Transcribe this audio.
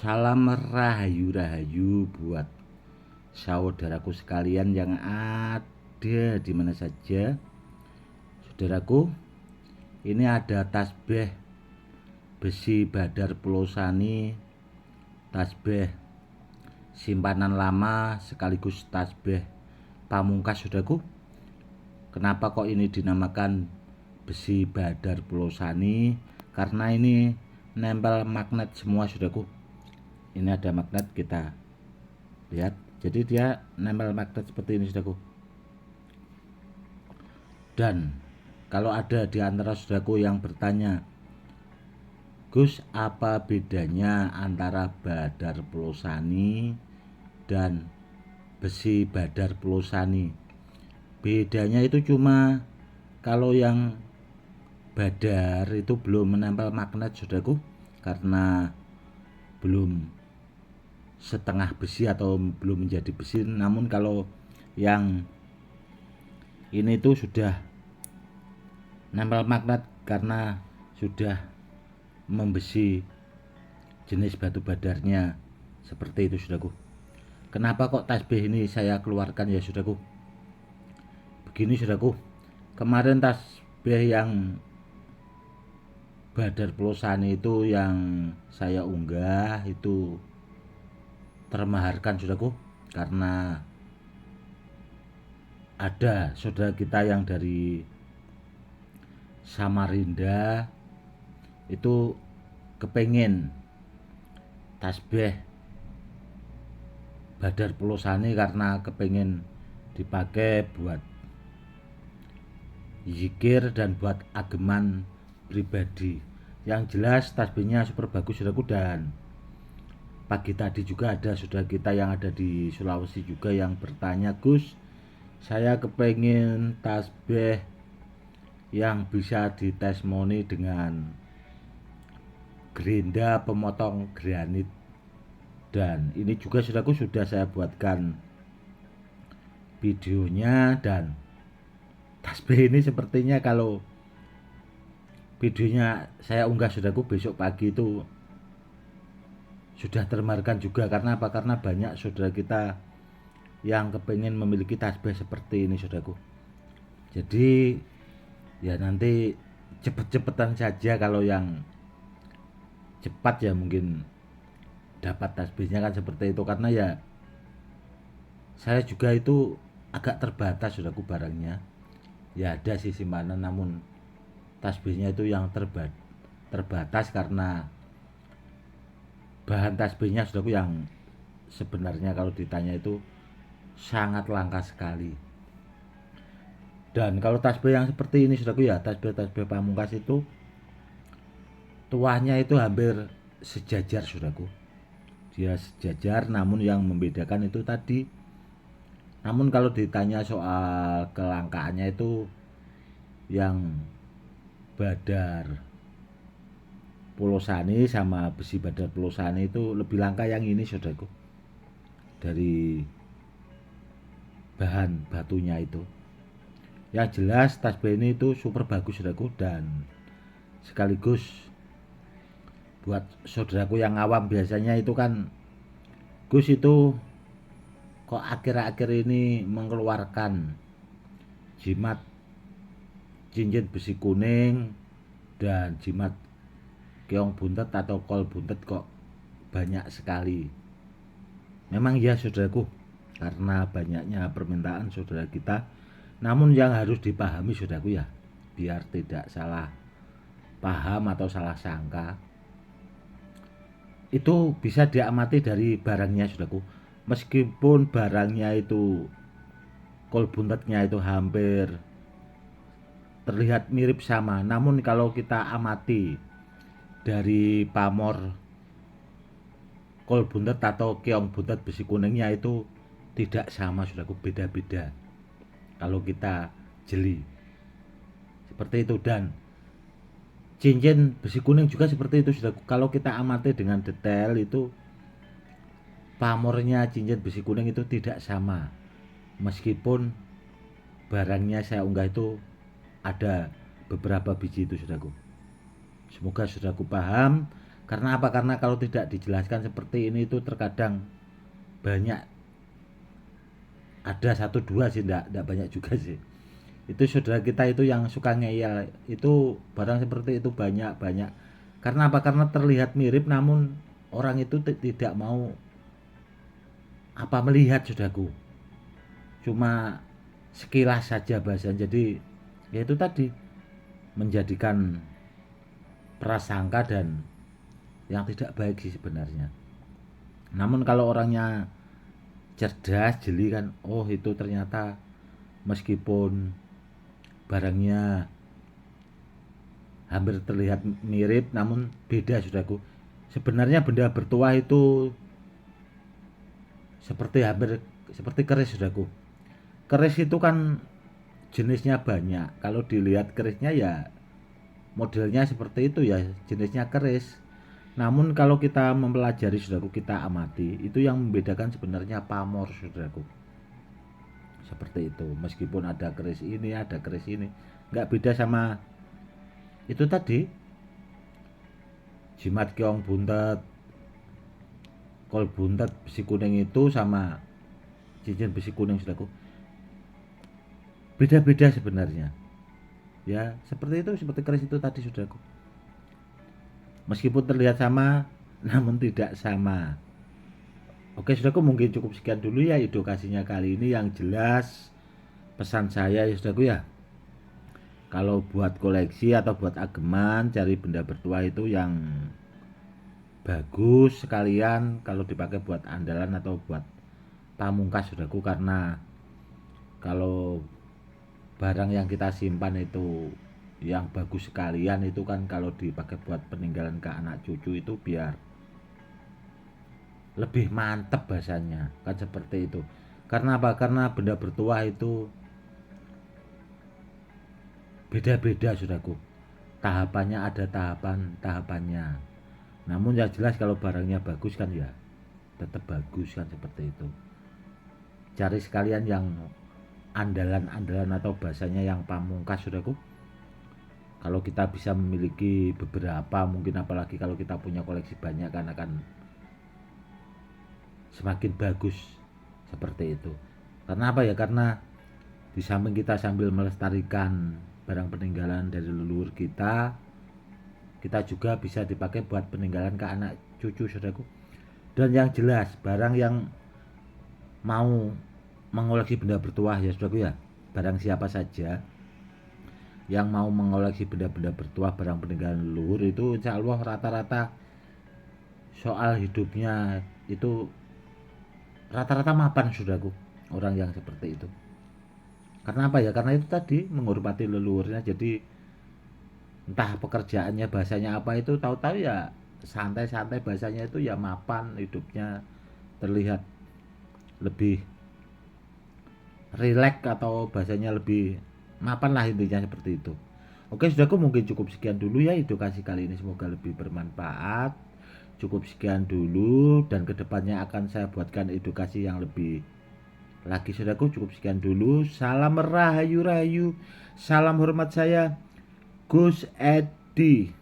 Salam rahayu-rahayu buat saudaraku sekalian yang ada di mana saja. Saudaraku, ini ada tasbih besi Badar Pulau Sani, tasbih simpanan lama sekaligus tasbih pamungkas. Saudaraku, kenapa kok ini dinamakan besi Badar Pulau Sani? Karena ini nempel magnet semua, saudaraku. Ini ada magnet, kita lihat. Jadi dia nempel magnet seperti ini, saudaraku. Dan kalau ada di antara saudaraku yang bertanya, Gus, apa bedanya antara Badar Pulau Sani dan besi Badar Pulau Sani? Bedanya itu cuma kalau yang Badar itu belum menempel magnet, saudaraku, karena belum setengah besi atau belum menjadi besi. Namun kalau yang ini tuh sudah nempel magnet karena sudah membesi jenis batu badarnya. Seperti itu, saudaraku. Kenapa kok tasbih ini saya keluarkan ya, saudaraku? Begini, saudaraku, kemarin tasbih yang Badar Pulau Sani itu yang saya unggah itu termaharkan, saudaraku, karena ada saudara kita yang dari Samarinda itu kepengen tasbih Badar Pulau Sani karena kepengen dipakai buat zikir dan buat ageman pribadi. Yang jelas tasbihnya super bagus, saudaraku. Dan pagi tadi juga ada saudara kita yang ada di Sulawesi juga yang bertanya, Gus, saya kepengen tasbih yang bisa ditesmoni dengan gerinda pemotong granit. Dan ini juga, saudaraku, sudah saya buatkan videonya. Dan tasbih ini sepertinya kalau videonya saya unggah, saudaraku, besok pagi itu sudah termaharkan juga. Karena apa? Karena banyak saudara kita yang kepengen memiliki tasbih seperti ini, saudaraku. Jadi ya nanti cepet-cepetan saja. Kalau yang cepat ya mungkin dapat tasbihnya kan, seperti itu. Karena ya saya juga itu agak terbatas, saudaraku, barangnya. Ya ada sih simpanan, namun tasbihnya itu yang terbatas karena bahan tasbihnya, saudaraku, yang sebenarnya kalau ditanya itu sangat langka sekali. Dan kalau tasbih yang seperti ini, saudaraku, ya tasbih pamungkas itu tuahnya itu hampir sejajar, saudaraku. Dia sejajar, namun yang membedakan itu tadi. Namun kalau ditanya soal kelangkaannya itu yang Badar Pulau Sani sama besi Badar Pulau Sani itu lebih langka yang ini, saudaraku, dari bahan batunya itu. Yang jelas tasbih ini itu super bagus, saudaraku. Dan sekaligus buat saudaraku yang awam, biasanya itu kan, Gus, itu kok akhir-akhir ini mengeluarkan jimat cincin besi kuning dan jimat keong buntet atau kol buntet kok banyak sekali. Memang ya, saudaraku, karena banyaknya permintaan saudara kita. Namun yang harus dipahami, saudaraku, ya, biar tidak salah paham atau salah sangka, itu bisa diamati dari barangnya, saudaraku. Meskipun barangnya itu kol buntetnya itu hampir terlihat mirip sama, namun kalau kita amati dari pamor kol buntet atau keong buntet besi kuningnya itu tidak sama, saudaraku, beda-beda kalau kita jeli seperti itu. Dan cincin besi kuning juga seperti itu, saudaraku. Kalau kita amati dengan detail itu pamornya cincin besi kuning itu tidak sama, meskipun barangnya saya unggah itu ada beberapa biji itu, saudaraku. Semoga saudaraku paham. Karena apa? Karena kalau tidak dijelaskan seperti ini itu terkadang banyak, ada satu dua sih, enggak banyak juga sih. Itu saudara kita itu yang suka ngeyel, itu barang seperti itu banyak banyak. Karena apa? Karena terlihat mirip namun orang itu tidak mau apa melihat, saudaraku. Cuma sekilas saja bahasa. Jadi ya itu tadi, menjadikan prasangka dan yang tidak baik sih sebenarnya. Namun kalau orangnya cerdas, jeli kan, oh itu ternyata meskipun barangnya hampir terlihat mirip namun beda, saudaraku. Sebenarnya benda bertuah itu seperti keris, saudaraku. Keris itu kan jenisnya banyak. Kalau dilihat kerisnya ya modelnya seperti itu, ya jenisnya keris. Namun kalau kita mempelajari, saudaraku, kita amati, itu yang membedakan sebenarnya pamor, saudaraku. Seperti itu. Meskipun ada keris ini, ada keris ini, nggak beda sama itu tadi, jimat keong buntet, kol buntet besi kuning itu sama cincin besi kuning, saudaraku. Beda-beda sebenarnya. Ya, seperti itu, seperti keris itu tadi, saudaraku. Meskipun terlihat sama, namun tidak sama. Oke, saudaraku, mungkin cukup sekian dulu ya edukasinya kali ini. Yang jelas pesan saya ya, saudaraku, ya, kalau buat koleksi atau buat ageman, cari benda bertuah itu yang bagus sekalian, kalau dipakai buat andalan atau buat pamungkas, saudaraku. Karena kalau barang yang kita simpan itu yang bagus sekalian, itu kan kalau dipakai buat peninggalan ke anak cucu itu biar lebih mantep bahasanya, kan seperti itu. Karena apa? Karena benda bertuah itu beda-beda, saudaraku. Tahapannya ada tahapannya. Namun yang jelas kalau barangnya bagus kan ya tetap bagus, kan seperti itu. Cari sekalian yang andalan-andalan atau bahasanya yang pamungkas, saudaraku. Kalau kita bisa memiliki beberapa, mungkin apalagi kalau kita punya koleksi banyak, kan akan semakin bagus seperti itu. Karena apa ya? Karena di samping kita sambil melestarikan barang peninggalan dari leluhur kita, kita juga bisa dipakai buat peninggalan ke anak cucu, saudaraku. Dan yang jelas barang yang mau mengoleksi benda bertuah ya, saudaraku, ya, barang siapa saja yang mau mengoleksi benda-benda bertuah, barang peninggalan leluhur, itu insya Allah rata-rata soal hidupnya itu rata-rata mapan, saudaraku, orang yang seperti itu. Karena apa ya? Karena itu tadi, menghormati leluhurnya. Jadi entah pekerjaannya bahasanya apa, itu tahu-tahu ya santai-santai, bahasanya itu ya mapan, hidupnya terlihat lebih rileks atau bahasanya lebih mapan lah, intinya seperti itu. Oke, saudaraku, mungkin cukup sekian dulu ya edukasi kali ini, semoga lebih bermanfaat. Cukup sekian dulu, dan kedepannya akan saya buatkan edukasi yang lebih lagi, saudaraku. Cukup sekian dulu. Salam rahayu rahayu, salam hormat, saya Gus Edi.